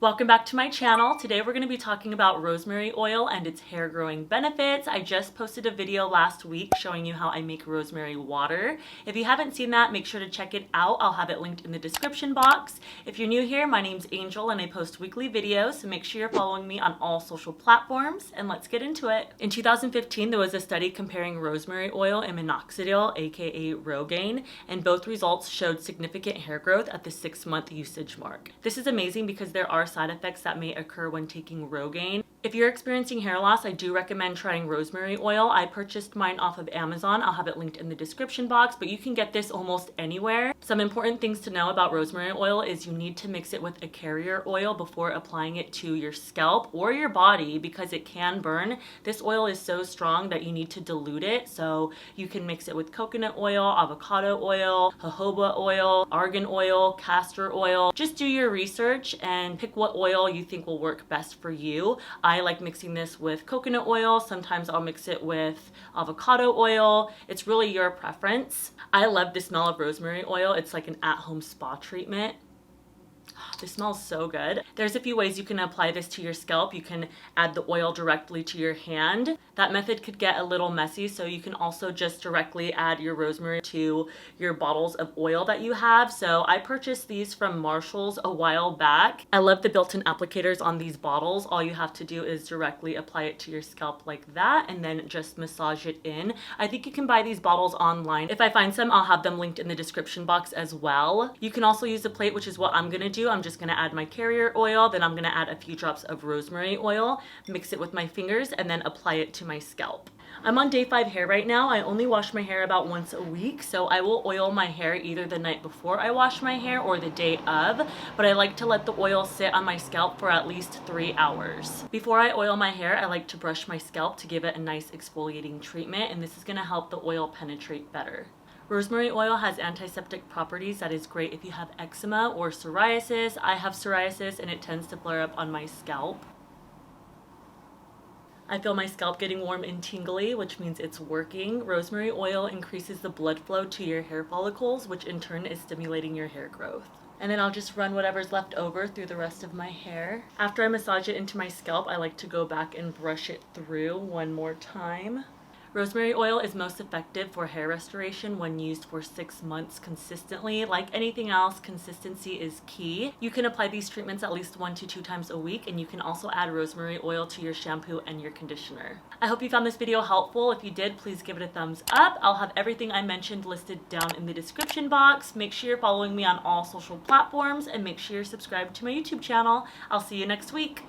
Welcome back to my channel. Today we're going to be talking about rosemary oil and its hair growing benefits. I just posted a video last week showing you how I make rosemary water. If you haven't seen that, make sure to check it out. I'll have it linked in the description box. If you're new here, my name's Angel and I post weekly videos, so make sure you're following me on all social platforms, and let's get into it. In 2015, there was a study comparing rosemary oil and minoxidil, aka Rogaine, and both results showed significant hair growth at the 6-month usage mark. This is amazing because there are side effects that may occur when taking Rogaine. If you're experiencing hair loss, I do recommend trying rosemary oil. I purchased mine off of Amazon. I'll have it linked in the description box, but you can get this almost anywhere. Some important things to know about rosemary oil is you need to mix it with a carrier oil before applying it to your scalp or your body because it can burn. This oil is so strong that you need to dilute it, so you can mix it with coconut oil, avocado oil, jojoba oil, argan oil, castor oil. Just do your research and pick what oil you think will work best for you. I like mixing this with coconut oil. Sometimes I'll mix it with avocado oil. It's really your preference. I love the smell of rosemary oil. It's like an at-home spa treatment. This smells so good. There's a few ways you can apply this to your scalp. You can add the oil directly to your hand. That method could get a little messy, so you can also just directly add your rosemary to your bottles of oil that you have. So I purchased these from Marshall's a while back. I love the built-in applicators on these bottles. All you have to do is directly apply it to your scalp like that and then just massage it in. I think you can buy these bottles online. If I find some, I'll have them linked in the description box as well. You can also use a plate, which is what I'm gonna do. I'm just gonna add my carrier oil, then I'm gonna add a few drops of rosemary oil, mix it with my fingers, and then apply it to my scalp. I'm on day 5 hair right now. I only wash my hair about once a week, so I will oil my hair either the night before I wash my hair or the day of, but I like to let the oil sit on my scalp for at least 3 hours. Before I oil my hair, I like to brush my scalp to give it a nice exfoliating treatment, and this is gonna help the oil penetrate better. Rosemary oil has antiseptic properties that is great if you have eczema or psoriasis. I have psoriasis and it tends to flare up on my scalp. I feel my scalp getting warm and tingly, which means it's working. Rosemary oil increases the blood flow to your hair follicles, which in turn is stimulating your hair growth. And then I'll just run whatever's left over through the rest of my hair. After I massage it into my scalp, I like to go back and brush it through one more time. Rosemary oil is most effective for hair restoration when used for 6 months consistently. Like anything else, consistency is key. You can apply these treatments at least 1 to 2 times a week, and you can also add rosemary oil to your shampoo and your conditioner. I hope you found this video helpful. If you did, please give it a thumbs up. I'll have everything I mentioned listed down in the description box. Make sure you're following me on all social platforms, and make sure you're subscribed to my YouTube channel. I'll see you next week.